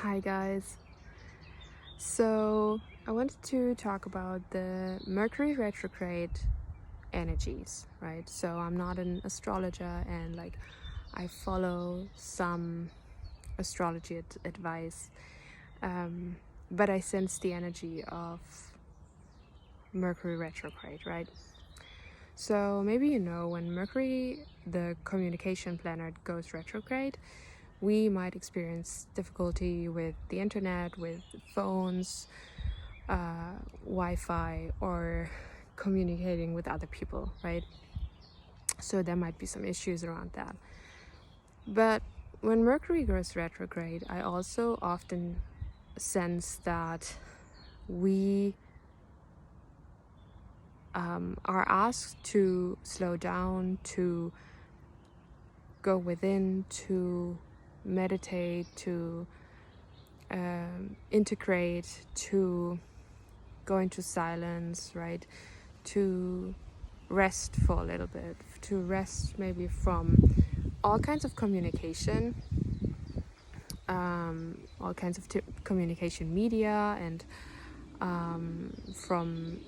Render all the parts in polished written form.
Hi guys. So I wanted to talk about the Mercury Retrograde Energies, right? So I'm not an astrologer and I follow some astrology advice, but I sense the energy of Mercury Retrograde, right? So maybe when Mercury, the communication planet, goes retrograde, we might experience difficulty with the internet, with phones, Wi-Fi, or communicating with other people, right? So there might be some issues around that. But when Mercury goes retrograde, I also often sense that we are asked to slow down, to go within, to meditate, to integrate, to go into silence, right? To rest for a little bit, to rest maybe from all kinds of communication, all kinds of communication media, and from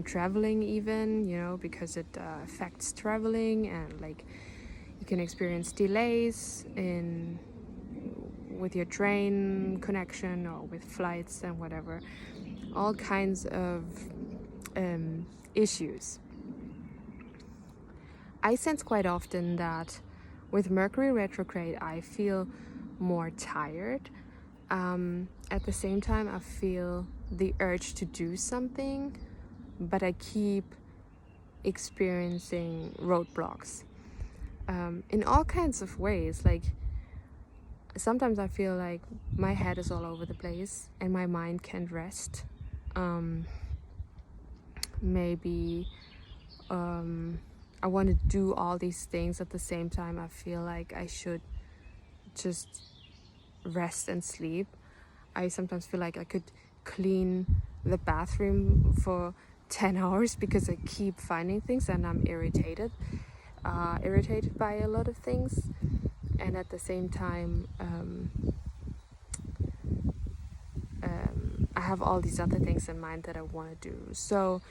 traveling even, because it affects traveling, and you can experience delays in with your train connection or with flights and whatever, all kinds of issues. I sense quite often that with Mercury retrograde I feel more tired. At the same time I feel the urge to do something, but I keep experiencing roadblocks in all kinds of ways. Sometimes I feel like my head is all over the place and my mind can't rest. Maybe I want to do all these things at the same time. I feel like I should just rest and sleep. I sometimes feel like I could clean the bathroom for 10 hours because I keep finding things and I'm irritated by a lot of things. And at the same time, I have all these other things in mind that I want to do. So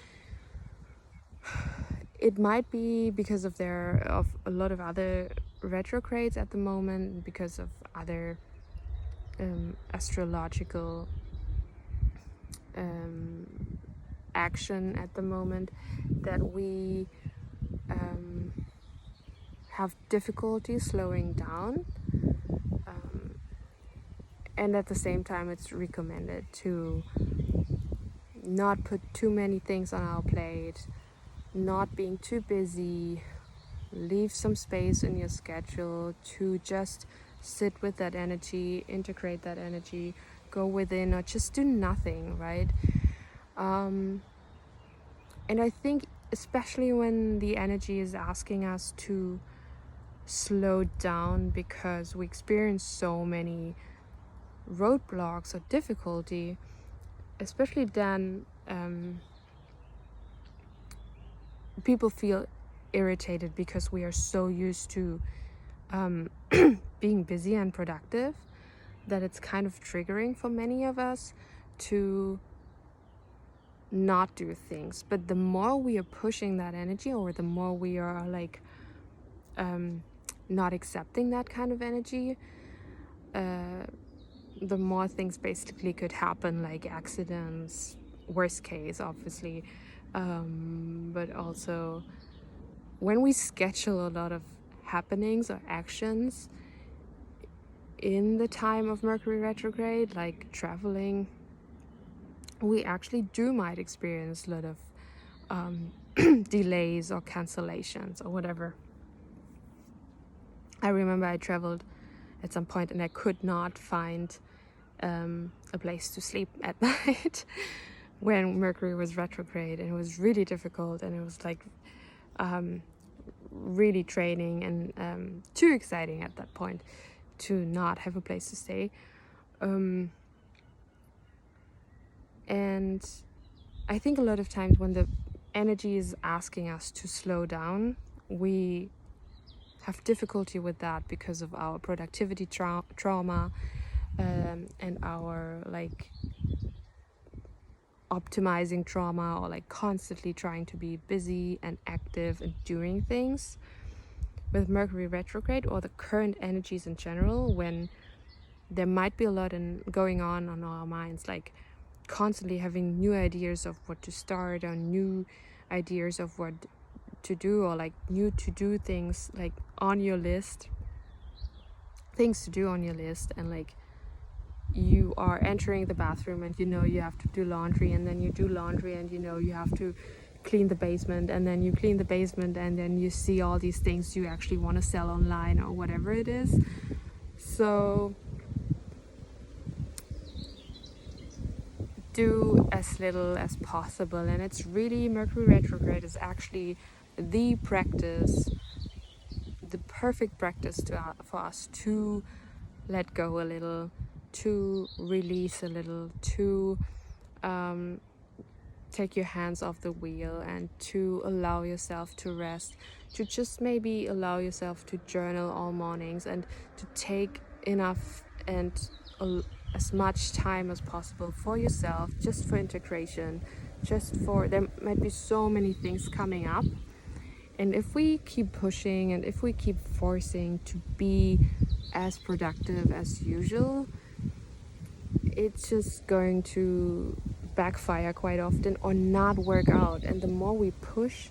it might be because of a lot of other retrogrades at the moment, because of other astrological action at the moment, that we have difficulty slowing down. And at the same time, it's recommended to not put too many things on our plate, not being too busy, leave some space in your schedule to just sit with that energy, integrate that energy, go within, or just do nothing, right? And I think especially when the energy is asking us to slow down because we experience so many roadblocks or difficulty, especially then people feel irritated because we are so used to being busy and productive that it's kind of triggering for many of us to not do things. But the more we are pushing that energy, or the more we are not accepting that kind of energy, the more things basically could happen, like accidents, worst case obviously, but also when we schedule a lot of happenings or actions in the time of Mercury retrograde, like traveling, we actually might experience a lot of delays or cancellations or whatever. I remember I traveled at some point and I could not find a place to sleep at night when Mercury was retrograde, and it was really difficult, and it was really draining and too exciting at that point to not have a place to stay. And I think a lot of times when the energy is asking us to slow down, we have difficulty with that because of our productivity trauma, and our like optimizing trauma, or like constantly trying to be busy and active and doing things. With Mercury retrograde, or the current energies in general, when there might be a lot going on our minds, like constantly having new ideas of what to start, or new ideas of what to do, or like new to do things like on your list, things to do on your list, and like you are entering the bathroom and you know you have to do laundry, and then you do laundry, and you know you have to clean the basement, and then you clean the basement, and then you see all these things you actually want to sell online or whatever it is. So do as little as possible, and it's really, Mercury retrograde is actually the practice, the perfect practice for us to let go a little, to release a little, to take your hands off the wheel, and to allow yourself to rest, to just maybe allow yourself to journal all mornings, and to take enough and as much time as possible for yourself, just for integration, just for, there might be so many things coming up, and if we keep pushing and if we keep forcing to be as productive as usual, it's just going to backfire quite often or not work out. And the more we push,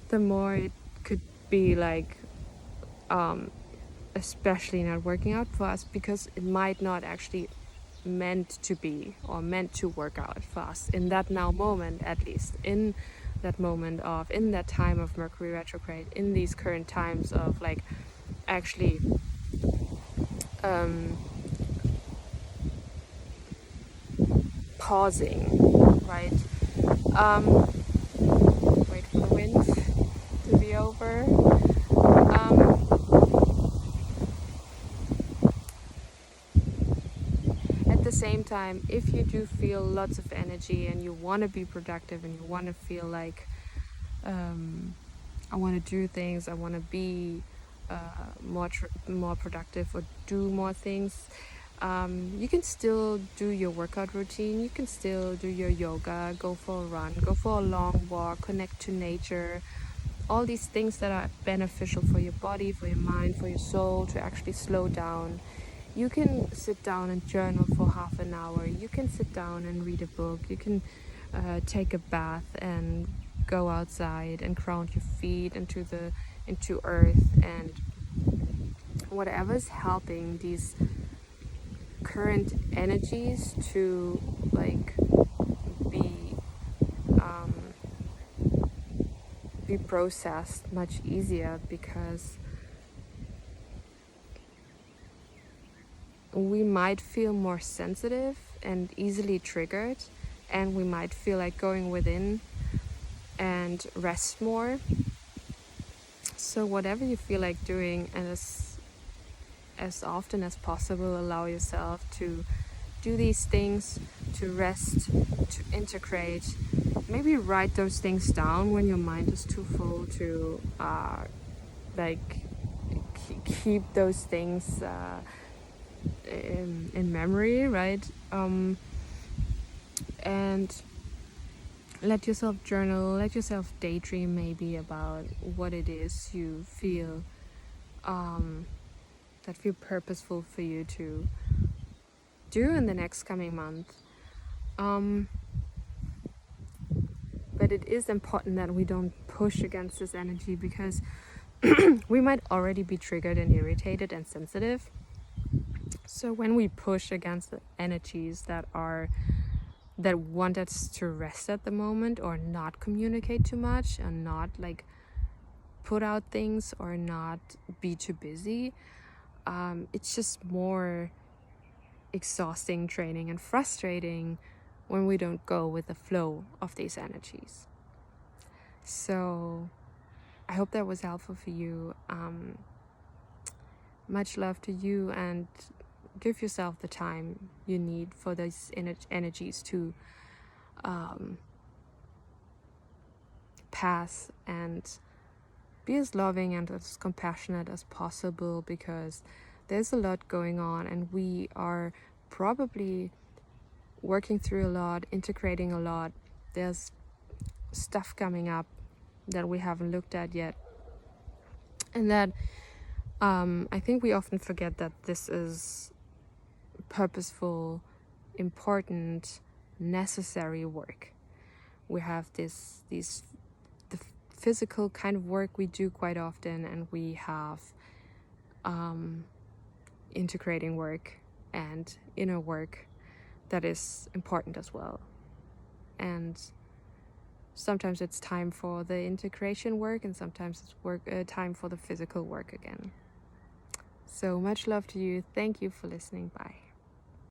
the more it could be like especially not working out for us, because it might not actually meant to be or meant to work out for us in that now moment, at least in that moment of, in that time of Mercury retrograde, in these current times of like actually pausing, right? Wait for the wind to be over. At the same time, if you do feel lots of energy and you want to be productive and you want to feel like I want to do things, I want to be more productive or do more things, you can still do your workout routine, you can still do your yoga, go for a run, go for a long walk, connect to nature, all these things that are beneficial for your body, for your mind, for your soul, to actually slow down. You can sit down and journal for half an hour, you can sit down and read a book, you can take a bath and go outside and ground your feet into earth, and whatever's helping these current energies to like be processed much easier, because we might feel more sensitive and easily triggered, and we might feel like going within and rest more. So whatever you feel like doing, and as often as possible, allow yourself to do these things, to rest, to integrate. Maybe write those things down when your mind is too full to like keep those things in memory, right? And let yourself journal, let yourself daydream maybe about what it is you feel that feel purposeful for you to do in the next coming month. But it is important that we don't push against this energy, because we might already be triggered and irritated and sensitive. So when we push against the energies that want us to rest at the moment, or not communicate too much, and not like put out things, or not be too busy, it's just more exhausting, draining, and frustrating when we don't go with the flow of these energies. So I hope that was helpful for you. Much love to you, and give yourself the time you need for these energies to pass, and be as loving and as compassionate as possible, because there's a lot going on, and we are probably working through a lot, integrating a lot. There's stuff coming up that we haven't looked at yet, and that I think we often forget that this is purposeful, important, necessary work. We have the physical kind of work we do quite often, and we have integrating work and inner work that is important as well. And sometimes it's time for the integration work, and sometimes it's time for the physical work again. So much love to you. Thank you for listening. Bye.